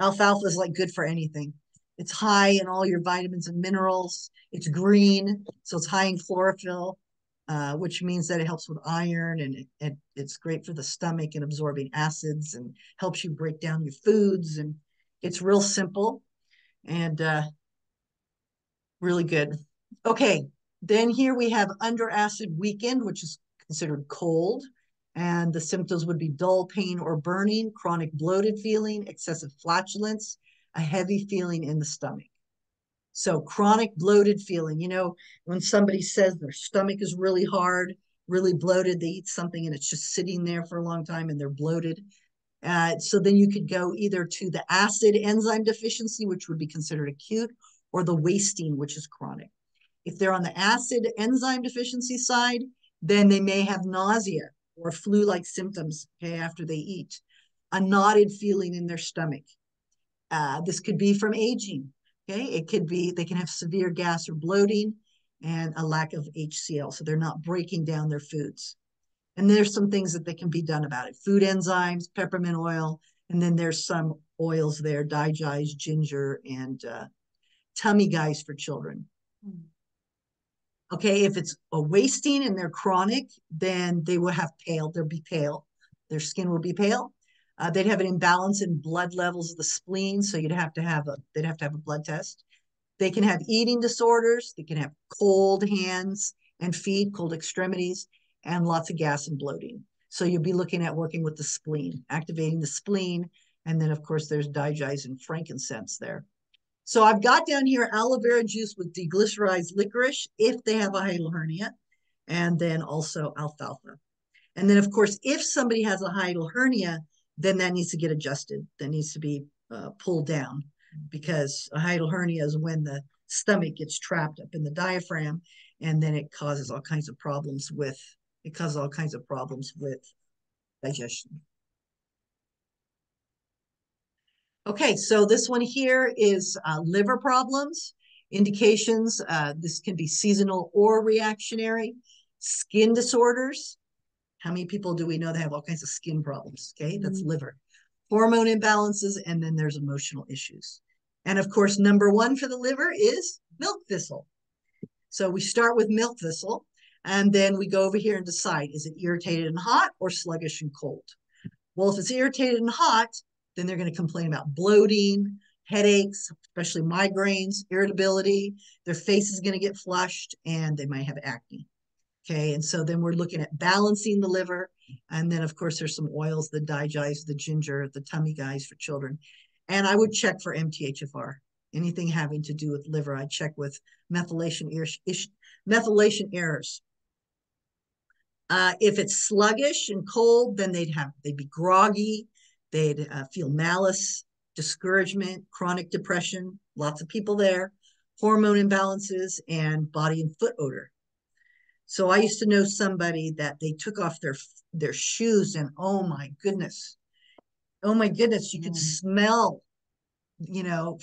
Alfalfa is like good for anything. It's high in all your vitamins and minerals. It's green, so it's high in chlorophyll, which means that it helps with iron, and it's great for the stomach and absorbing acids and helps you break down your foods. And it's real simple and really good. Okay, then here we have under acid weakened, which is considered cold. And the symptoms would be dull pain or burning, chronic bloated feeling, excessive flatulence, a heavy feeling in the stomach. So chronic bloated feeling, you know, when somebody says their stomach is really hard, really bloated, they eat something and it's just sitting there for a long time and they're bloated. So then you could go either to the acid enzyme deficiency, which would be considered acute, or the wasting, which is chronic. If they're on the acid enzyme deficiency side, then they may have nausea or flu-like symptoms, okay, after they eat, a knotted feeling in their stomach. This could be from aging, okay? It could be, they can have severe gas or bloating and a lack of HCl, so they're not breaking down their foods. And there's some things that they can be done about it. Food enzymes, peppermint oil, and then there's some oils there, digest, ginger, and tummy guys for children. Okay, if it's a wasting and they're chronic, then they will have pale, they'll be pale. Their skin will be pale. They'd have an imbalance in blood levels of the spleen, so they'd have to have a blood test. They can have eating disorders. They can have cold hands and feet, cold extremities, and lots of gas and bloating. So you'll be looking at working with the spleen, activating the spleen, and then of course there's digest and frankincense there. So I've got down here aloe vera juice with deglycerized licorice if they have a hiatal hernia, and then also alfalfa. And then, of course, if somebody has a hiatal hernia, then that needs to get adjusted. That needs to be pulled down, because a hiatal hernia is when the stomach gets trapped up in the diaphragm, and then it causes all kinds of problems with digestion. Okay, so this one here is liver problems, indications. This can be seasonal or reactionary. Skin disorders. How many people do we know that have all kinds of skin problems? Okay, that's liver. Hormone imbalances, and then there's emotional issues. And of course, number one for the liver is milk thistle. So we start with milk thistle, and then we go over here and decide, is it irritated and hot or sluggish and cold? Well, if it's irritated and hot, then they're going to complain about bloating, headaches, especially migraines, irritability. Their face is going to get flushed, and they might have acne. Okay, and so then we're looking at balancing the liver. And then, of course, there's some oils, the digest, the ginger, the tummy guys for children. And I would check for MTHFR. Anything having to do with liver, I'd check with methylation errors. If it's sluggish and cold, then they'd be groggy. They'd feel malice, discouragement, chronic depression, lots of people there, hormone imbalances, and body and foot odor. So I used to know somebody that they took off their shoes, and oh my goodness, you could smell,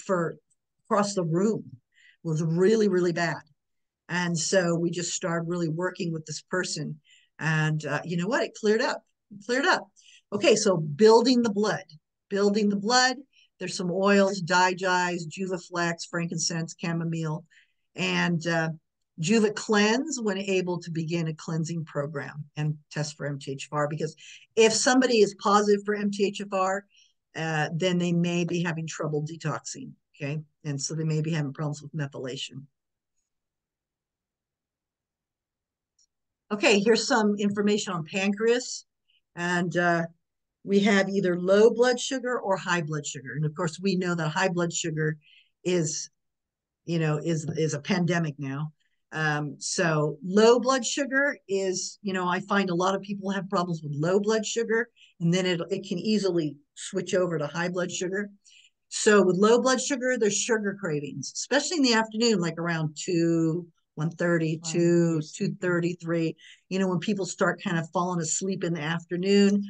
for across the room. It was really, really bad. And so we just started really working with this person. And you know what? It cleared up. Okay, so building the blood. There's some oils, digest, Juvaflex, frankincense, chamomile, and Juva Cleanse when able to begin a cleansing program and test for MTHFR. Because if somebody is positive for MTHFR, then they may be having trouble detoxing. Okay, and so they may be having problems with methylation. Okay, here's some information on pancreas. And we have either low blood sugar or high blood sugar. And of course, we know that high blood sugar is a pandemic now. So low blood sugar is, I find a lot of people have problems with low blood sugar, and then it can easily switch over to high blood sugar. So with low blood sugar, there's sugar cravings, especially in the afternoon, like around 1:30, 2:33. When people start kind of falling asleep in the afternoon,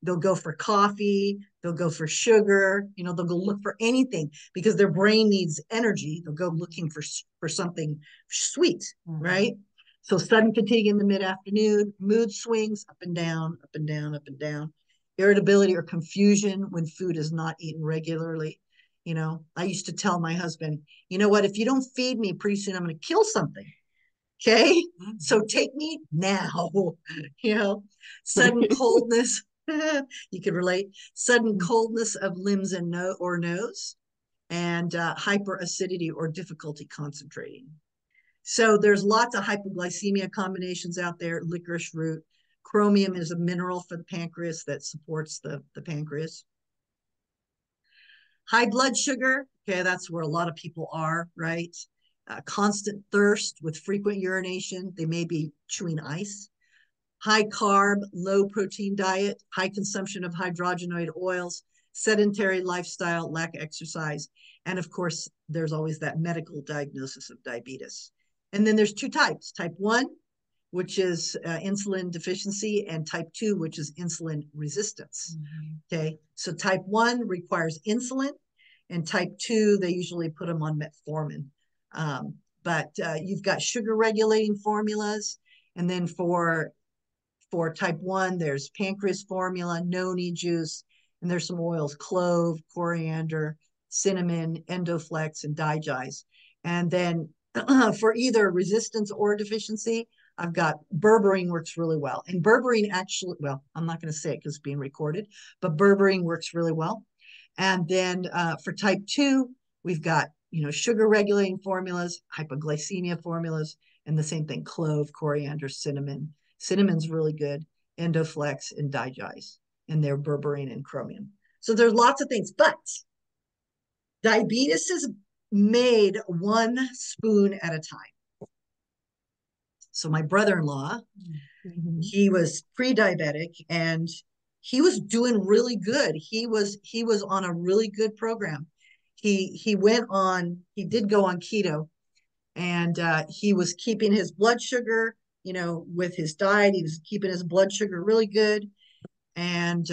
they'll go for coffee, they'll go for sugar, they'll go look for anything because their brain needs energy. They'll go looking for something sweet, right? So sudden fatigue in the mid-afternoon, mood swings up and down, up and down, up and down, irritability or confusion when food is not eaten regularly. You know, I used to tell my husband, you know what, if you don't feed me, pretty soon I'm going to kill something. Okay. So take me now, you know, sudden coldness. You can relate. Sudden coldness of limbs and nose, and hyperacidity or difficulty concentrating. So there's lots of hypoglycemia combinations out there. Licorice root. Chromium is a mineral for the pancreas that supports the pancreas. High blood sugar. Okay, that's where a lot of people are, right? Constant thirst with frequent urination. They may be chewing ice. High carb, low protein diet, high consumption of hydrogenoid oils, sedentary lifestyle, lack of exercise. And of course, there's always that medical diagnosis of diabetes. And then there's two types, type 1, which is insulin deficiency, and type 2, which is insulin resistance. Okay, so type 1 requires insulin, and type 2, they usually put them on metformin. But you've got sugar regulating formulas. And then for type 1, there's pancreas formula, noni juice, and there's some oils, clove, coriander, cinnamon, endoflex, and digest. And then for either resistance or deficiency, I've got berberine works really well. And berberine actually, well, I'm not going to say it because it's being recorded, but berberine works really well. And then for type 2, we've got, you know, sugar regulating formulas, hypoglycemia formulas, and the same thing, clove, coriander, cinnamon. Cinnamon's really good, endoflex, and digest, and they're berberine and chromium. So there's lots of things, but diabetes is made one spoon at a time. So my brother-in-law, he was pre-diabetic, and he was doing really good. He was on a really good program. He did go on keto, and he was keeping his blood sugar, you know, with his diet. He was keeping his blood sugar really good. And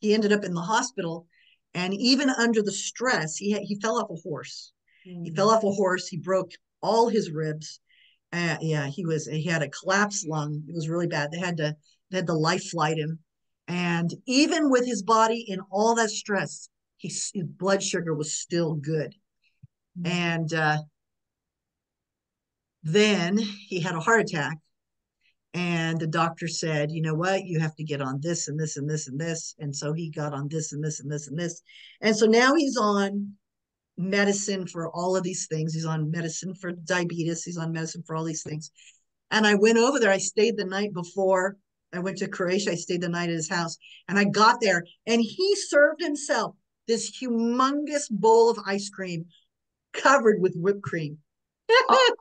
he ended up in the hospital. And even under the stress, he fell off a horse. He fell off a horse. He broke all his ribs. Yeah, he had a collapsed lung. It was really bad. They had to life flight him. And even with his body in all that stress, his blood sugar was still good. And then he had a heart attack, and the doctor said, you know what, you have to get on this and this and this and this. And so he got on this and this and this and this. And so now he's on medicine for all of these things. He's on medicine for diabetes. He's on medicine for all these things. And I went over there. I stayed the night before I went to Croatia. I stayed the night at his house, and I got there, and he served himself this humongous bowl of ice cream covered with whipped cream. Oh.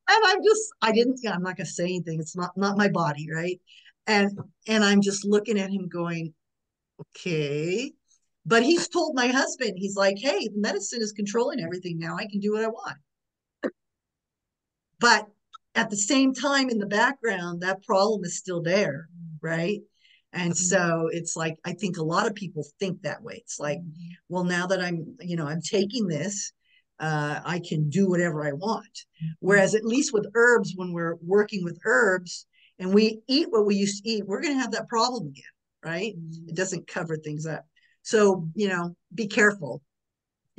And I'm not gonna say anything. It's not my body, right? And I'm just looking at him going, okay. But he's told my husband, he's like, hey, the medicine is controlling everything now. I can do what I want. But at the same time, in the background, that problem is still there, right? And so it's like, I think a lot of people think that way. It's like, well, now that I'm taking this, I can do whatever I want. Whereas at least with herbs, when we're working with herbs and we eat what we used to eat, we're going to have that problem again, right? It doesn't cover things up. So, be careful.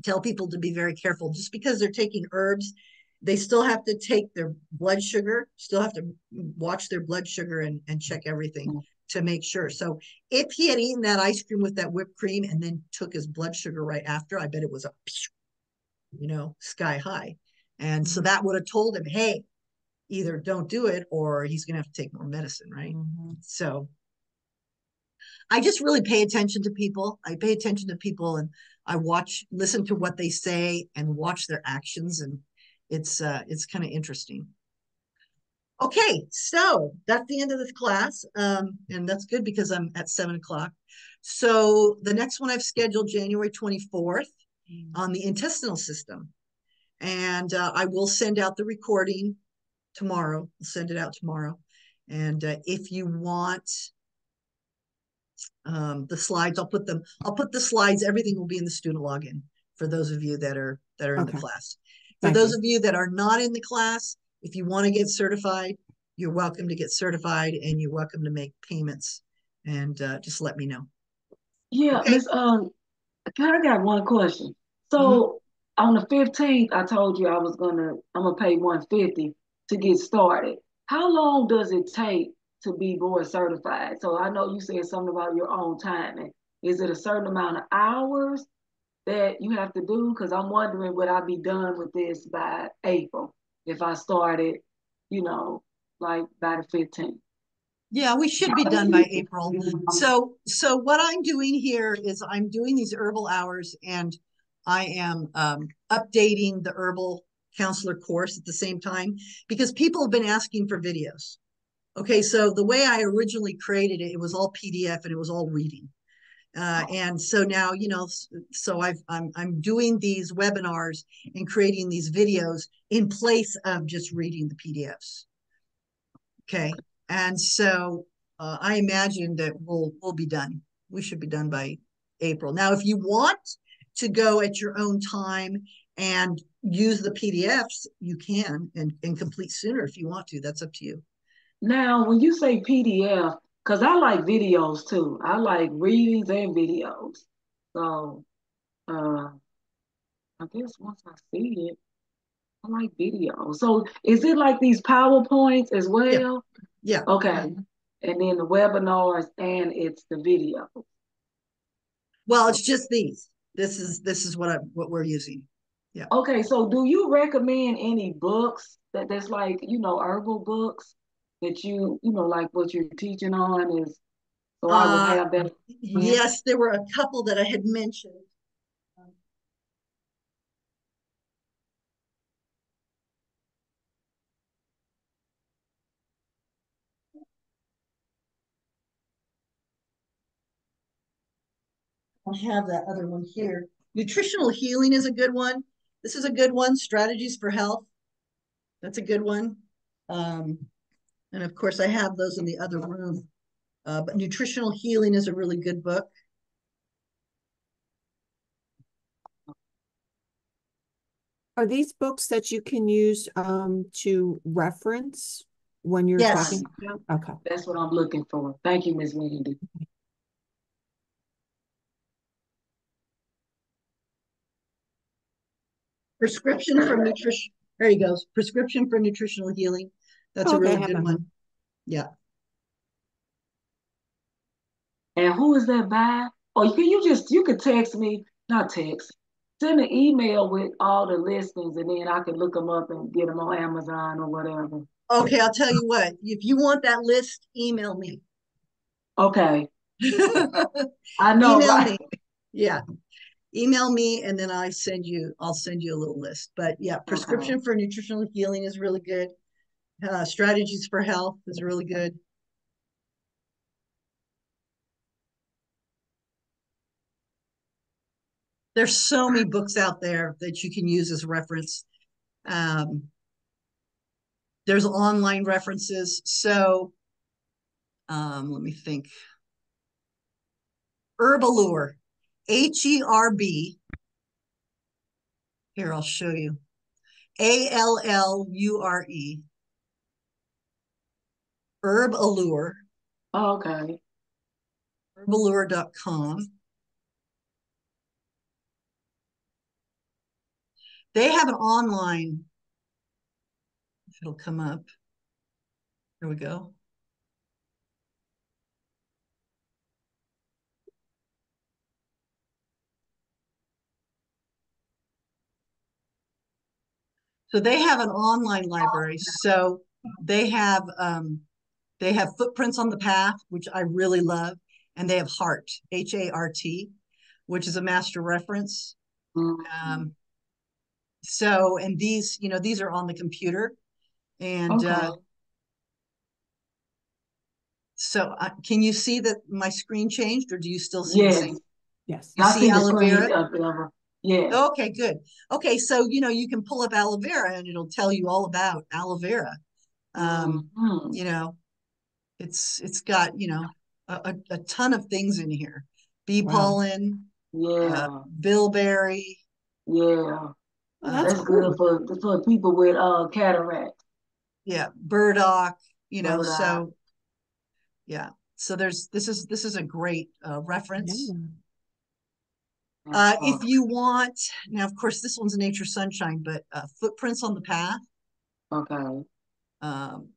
Tell people to be very careful. Just because they're taking herbs, they still have to take their blood sugar, still have to watch their blood sugar and check everything to make sure. So if he had eaten that ice cream with that whipped cream and then took his blood sugar right after, I bet it was sky high. And so that would have told him, hey, either don't do it or he's going to have to take more medicine, right? So I just really pay attention to people. I pay attention to people, and I listen to what they say and watch their actions. And it's kind of interesting. Okay, so that's the end of this class. And that's good because I'm at 7:00. So the next one I've scheduled January 24th on the intestinal system. And I will send out the recording tomorrow. I'll send it out tomorrow. And if you want the slides, I'll put the slides. Everything will be in the student login for those of you that are in the class. For those of you that are not in the class, If you want to get certified, you're welcome to get certified, and you're welcome to make payments, and just let me know. Yeah, Okay. Miss I kind of got one question. Mhm. So on the 15th, I told you I'm gonna pay 150 to get started. How long does it take to be board certified? So I know you said something about your own timing. Is it a certain amount of hours that you have to do? Because I'm wondering, would I be done with this by April if I started, you know, like by the 15th? Yeah, we should be done by April. So what I'm doing here is I'm doing these herbal hours, and I am updating the herbal counselor course at the same time, because people have been asking for videos. Okay, so the way I originally created it, it was all PDF and it was all reading. And so now, so I'm doing these webinars and creating these videos in place of just reading the PDFs. Okay. And so I imagine that we'll be done. We should be done by April. Now, if you want to go at your own time and use the PDFs, you can, and complete sooner if you want to. That's up to you. Now, when you say PDF, because I like videos too. I like readings and videos. So, I guess once I see it, I like videos. So, is it like these PowerPoints as Yeah. well? Yeah. Okay. And then the webinars and it's the video. Well, it's just these. This is what we're using. Yeah. Okay, so do you recommend any books that's like, herbal books that like what you're teaching on is so I would Uh, have that? yes, there were a couple that I had mentioned. I have that other one here. Nutritional healing is a good one. This is a good one. Strategies for health. That's a good one. Um, and of course, I have those in the other room. But nutritional healing is a really good book. Are these books that you can use to reference when you're Yes. talking about? Okay. That's what I'm looking for. Thank you, Ms. Wendy. Prescription for nutrition. There you go. Prescription for nutritional healing. That's a Okay, I really have good that one. Yeah. And who is that by? Or you could text me, not text, send an email with all the listings and then I can look them up and get them on Amazon or whatever. Okay, I'll tell you what. If you want that list, email me. Okay. I know, Email right? me. Yeah. Email me, and then I'll send you a little list. But yeah, Okay. prescription for nutritional healing is really good. Strategies for health is really good. There's so many books out there that you can use as reference. Um, there's online references. So let me think. Herbalure, HERB. Here, I'll show you. ALLURE. Herbalure, Okay. herbalure.com. They have an online, if it'll come up. Here we go. So they have an online library. So they have Footprints on the Path, which I really love, and they have Heart, HART, which is a master reference. Mm-hmm. So, and these are on the computer, and Okay. so can you see that my screen changed, or do you still see the Yes. same? Yes. You I see see the aloe screen vera? up there. Yes. Okay, good. Okay, so you can pull up aloe vera, and it'll tell you all about aloe vera. Mm-hmm. You know, it's got a ton of things in here. Bee Wow. pollen, Yeah. bilberry. Yeah. Oh, that's That's Um, good cool. for people with cataract. Yeah, burdock, Burdock. so yeah. So this is a great reference. Yeah. If you want, now of course this one's Nature Sunshine, but footprints on the path. Okay. Um,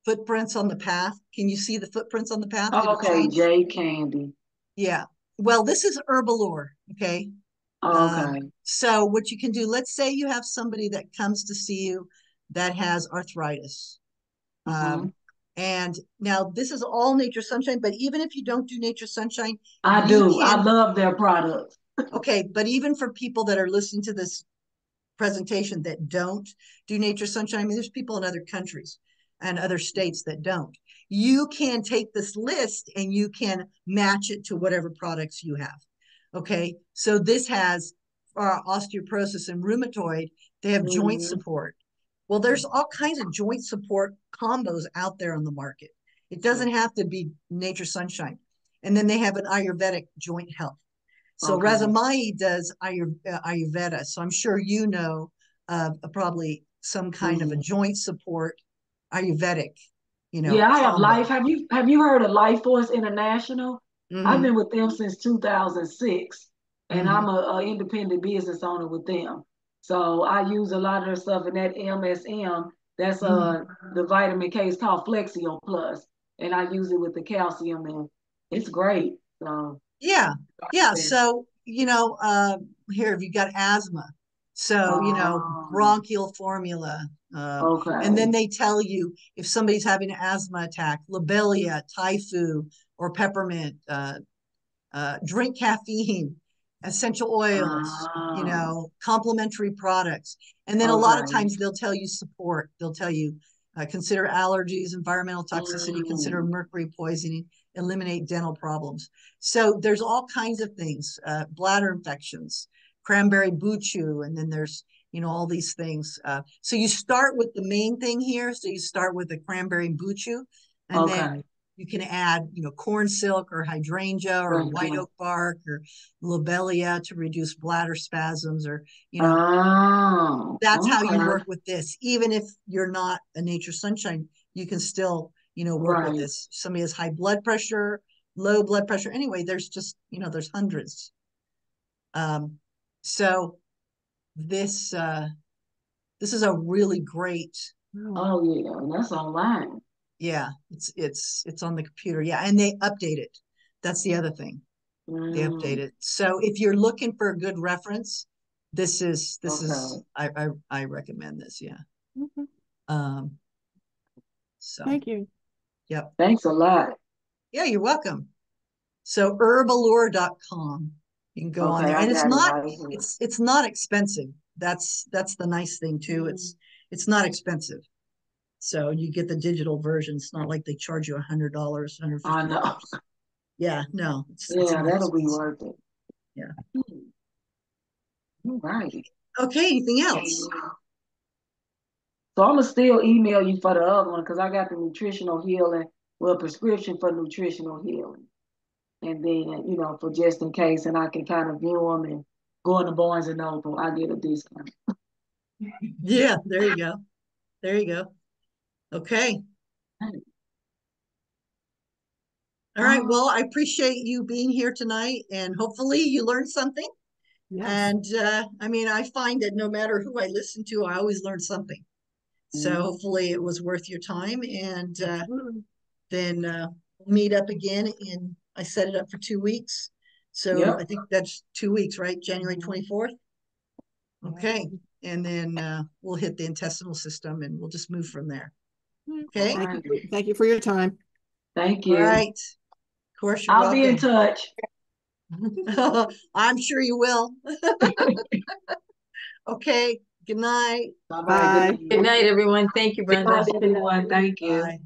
footprints on the path. Can you see the footprints on the path? Did it Okay, change? J Candy. Yeah. Well, this is herbalore. Okay. Okay. So what you can do, let's say you have somebody that comes to see you that has arthritis. Mhm. And now this is all Nature Sunshine, but even if you don't do Nature Sunshine, I you do. I can, love their products. okay, but even for people that are listening to this presentation that don't do Nature Sunshine, I mean, there's people in other countries and other states that don't. You can take this list and you can match it to whatever products you have. Okay, so this has for osteoporosis and rheumatoid, they have joint Mhm. support. Well, there's all kinds of joint support combos out there on the market. It doesn't have to be Nature Sunshine. And then they have an Ayurvedic joint health. So Okay. Razamai does Ayurveda. So I'm sure you know probably some kind of a Mhm. joint support Ayurvedic, Yeah, I have combo. Life. Have you heard of Life Force International? I've Mm-hmm. been with them since 2006, and Mm-hmm. I'm a independent business owner with them. So I use a lot of their stuff in that MSM. That's Mm-hmm. the vitamin K is called Flexio Plus, and I use it with the calcium, and it's great. So Yeah. Yeah. So, here, if you got asthma, so, um, bronchial formula. And okay. then they tell you if somebody's having an asthma attack, lobelia, typhu, or peppermint, drink caffeine, essential oils, complementary products. And then a lot of Okay. times they'll tell you support. They'll tell you consider allergies, environmental toxicity, consider Mm, mercury poisoning, eliminate dental problems. So there's all kinds of things, bladder infections, cranberry buchu, and then there's all these things. So you start with the main thing here. So you start with the cranberry buchu, and then okay. you can add, corn silk or hydrangea or Thank white you. oak bark or lobelia to reduce bladder spasms, or, Oh, that's how you okay. work with this. Even if you're not a Nature Sunshine, you can still, work with Right. this. Somebody has high blood pressure, low blood pressure. Anyway, there's just, there's hundreds. So this is a really great, Wow. Oh yeah, and that's online. yeah, it's on the computer. Yeah. And they update it. That's the other thing. They update Mm, it. So if you're looking for a good reference, this is okay. I recommend this. Yeah. Okay. Um, so Thank you. yep. Thanks a lot. Yeah, you're welcome. So herbalure.com. You can go on Okay, there. I And it's got it not right here. it's not expensive. That's the nice thing too. Mm, It's not expensive. So you get the digital version. It's not like they charge you $100, I know. $150. Yeah, no, it's Yeah, not that'll be expensive. worth it. Yeah. Hmm, all right. Okay, anything else? So I'm gonna still email you for the other one because I got the nutritional healing, well, prescription for nutritional healing, and then for just in case, and I can kind of view them and go into Barnes and Noble. I get a discount. Yeah, there you go. There you go. Okay. All right. Um, Well, I appreciate you being here tonight, and hopefully you learned something. Yes. And I mean, I find that no matter who I listen to, I always learn something. So mm, hopefully it was worth your time. And Absolutely. then we'll meet up again. I set it up for 2 weeks. So I yep. think that's 2 weeks, right? January 24th. Okay. And then we'll hit the intestinal system and we'll just move from there. All Okay. Thank you. right. Thank you for your time. Thank All you. right. Of course, you're I'll be in welcome. touch. I'm sure you will. Okay. Good night. Bye bye. Good Bye. Good night. night, everyone. Thank you, Good Brenda. night, everyone. Thank you. Bye.